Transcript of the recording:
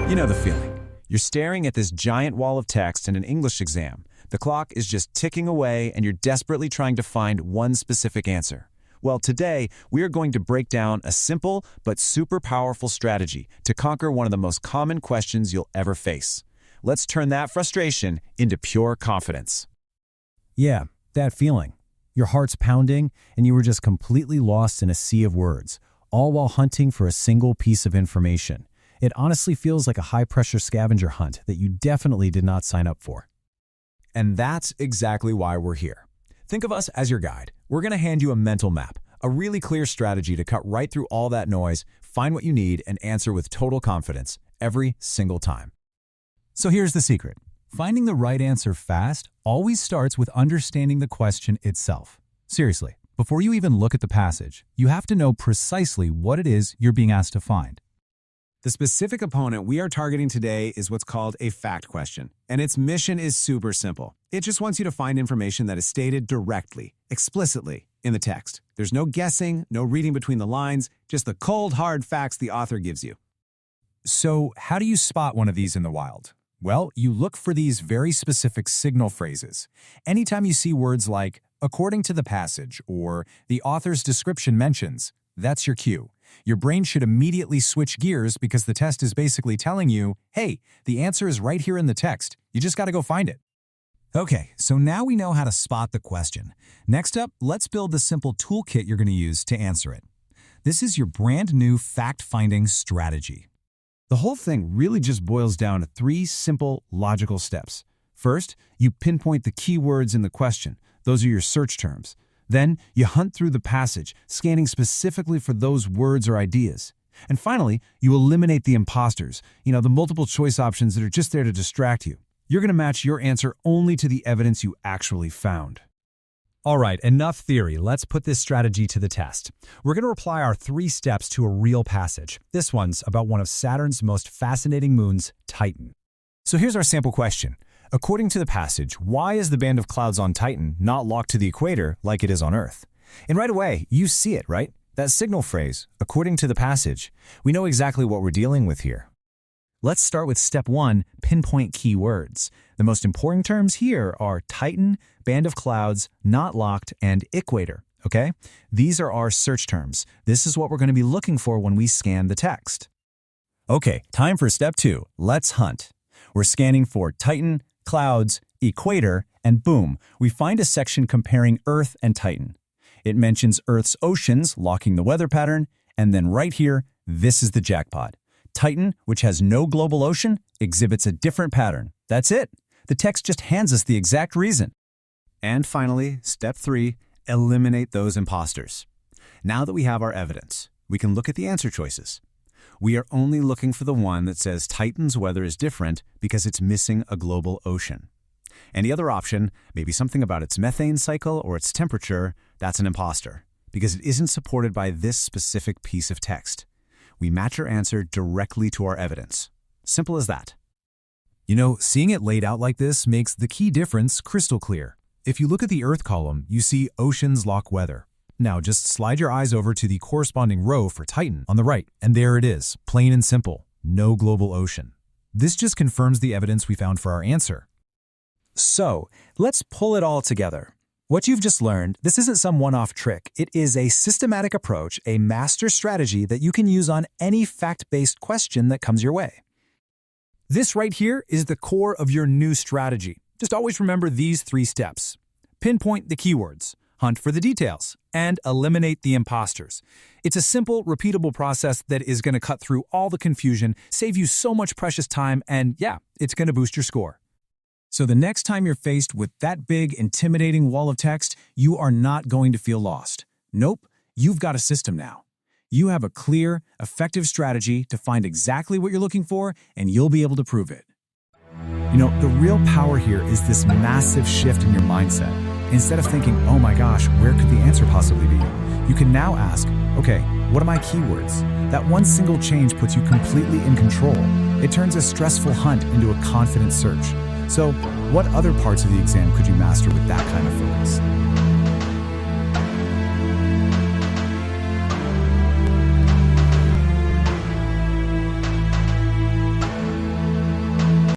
You know the feeling. You're staring at this giant wall of text in an English exam. The clock is just ticking away and you're desperately trying to find one specific answer. Well, today, we are going to break down a simple but super powerful strategy to conquer one of the most common questions you'll ever face. Let's turn that frustration into pure confidence. Yeah, that feeling. Your heart's pounding and you were just completely lost in a sea of words, all while hunting for a single piece of information. It honestly feels like a high-pressure scavenger hunt that you definitely did not sign up for. And that's exactly why we're here. Think of us as your guide. We're going to hand you a mental map, a really clear strategy to cut right through all that noise, find what you need, and answer with total confidence every single time. So here's the secret. Finding the right answer fast always starts with understanding the question itself. Seriously, before you even look at the passage, you have to know precisely what it is you're being asked to find. The specific opponent we are targeting today is what's called a fact question, and its mission is super simple. It just wants you to find information that is stated directly, explicitly, in the text. There's no guessing, no reading between the lines, just the cold, hard facts the author gives you. So how do you spot one of these in the wild? Well, you look for these very specific signal phrases. Anytime you see words like, according to the passage, or the author's description mentions, that's your cue. Your brain should immediately switch gears because the test is basically telling you, hey, the answer is right here in the text. You just got to go find it. Okay, so now we know how to spot the question. Next up, let's build the simple toolkit you're going to use to answer it. This is your brand new fact-finding strategy. The whole thing really just boils down to 3 simple, logical steps. First, you pinpoint the keywords in the question. Those are your search terms. Then, you hunt through the passage, scanning specifically for those words or ideas. And finally, you eliminate the imposters, the multiple choice options that are just there to distract you. You're going to match your answer only to the evidence you actually found. All right, enough theory. Let's put this strategy to the test. We're going to apply our 3 steps to a real passage. This one's about one of Saturn's most fascinating moons, Titan. So here's our sample question. According to the passage, why is the band of clouds on Titan not locked to the equator like it is on Earth? And right away, you see it, right? That signal phrase, according to the passage. We know exactly what we're dealing with here. Let's start with step 1, pinpoint keywords. The most important terms here are Titan, band of clouds, not locked, and equator, okay? These are our search terms. This is what we're going to be looking for when we scan the text. Okay, time for step 2. Let's hunt. We're scanning for Titan, clouds, equator, and boom, we find a section comparing Earth and Titan. It mentions Earth's oceans locking the weather pattern, and then right here, this is the jackpot. Titan, which has no global ocean, exhibits a different pattern. That's it. The text just hands us the exact reason. And finally, step 3, eliminate those imposters. Now that we have our evidence, we can look at the answer choices. We are only looking for the one that says Titan's weather is different because it's missing a global ocean. Any other option, maybe something about its methane cycle or its temperature, that's an imposter because it isn't supported by this specific piece of text. We match our answer directly to our evidence. Simple as that. Seeing it laid out like this makes the key difference crystal clear. If you look at the Earth column, you see oceans lock weather. Now just slide your eyes over to the corresponding row for Titan on the right, and there it is, plain and simple, no global ocean. This just confirms the evidence we found for our answer. So, let's pull it all together. What you've just learned, this isn't some one-off trick. It is a systematic approach, a master strategy that you can use on any fact-based question that comes your way. This right here is the core of your new strategy. Just always remember these 3 steps. Pinpoint the keywords, hunt for the details, and eliminate the imposters. It's a simple, repeatable process that is going to cut through all the confusion, save you so much precious time, and yeah, it's going to boost your score. So the next time you're faced with that big, intimidating wall of text, you are not going to feel lost. Nope, you've got a system now. You have a clear, effective strategy to find exactly what you're looking for, and you'll be able to prove it. The real power here is this massive shift in your mindset. Instead of thinking, oh my gosh, where could the answer possibly be? You can now ask, okay, what are my keywords? That one single change puts you completely in control. It turns a stressful hunt into a confident search. So, what other parts of the exam could you master with that kind of focus?